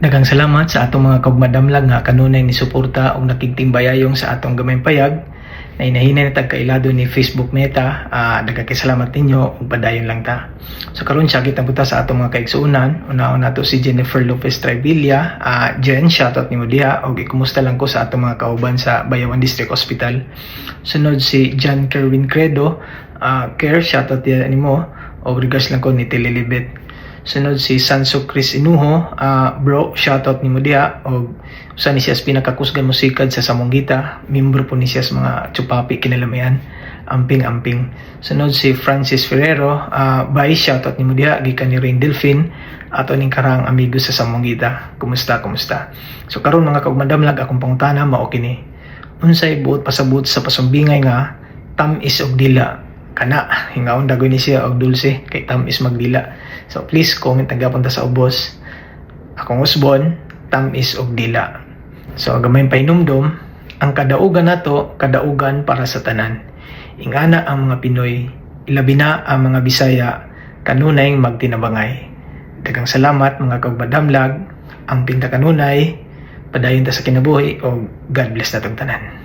Daghang salamat sa atong mga kaugmadamlag nga kanunay ni suporta og nakigtimbayayong sa atong gamay payag na inahinay na tagkailado ni Facebook Meta. Daghang kay salamat ninyo ug padayon lang ta. So karon siya kita buta sa atong mga kaigsuonan. Una-una nato si Jennifer Lopez Trevilla. Jen, shoutout nimo diha og ikumusta lang ko sa atong mga kauban sa Bayawan District Hospital. Sunod si John Kerwin Credo. Care, shoutout diha nimo og regards lang ko ni Telelibet. Sunod si Sanso Chris Inuho. Bro, shoutout ni mo diha og usa ni siya sa pinakakusgan musikad sa Samongita. Membro po ni siya sa mga Chupapi kinalamayan. Amping. Sunod si Francis Ferrero. Bye, shoutout ni mo diha gikan ni Rain Delfin ato ning karang amigo sa Samongita. Kumusta? So karon mga kaugmadamlag akong pangutana mao kini. Unsay buot pasabot sa pasumbingay nga tamis og dila? Kana hingaon dagoy ni siya og dulce kay tamis magdila. So please comment tagapunta sa ubos. Akong usbon, tamis og dila. So gamay painumdum, ang kadaugan nato, kadaugan para sa tanan. Ingana ang mga Pinoy, ilabi na ang mga Bisaya, kanunay magtinabangay. Daghang salamat mga kaugmadamlag, ang pinta kanunay, padayon ta sa kinabuhi o God bless natong tanan.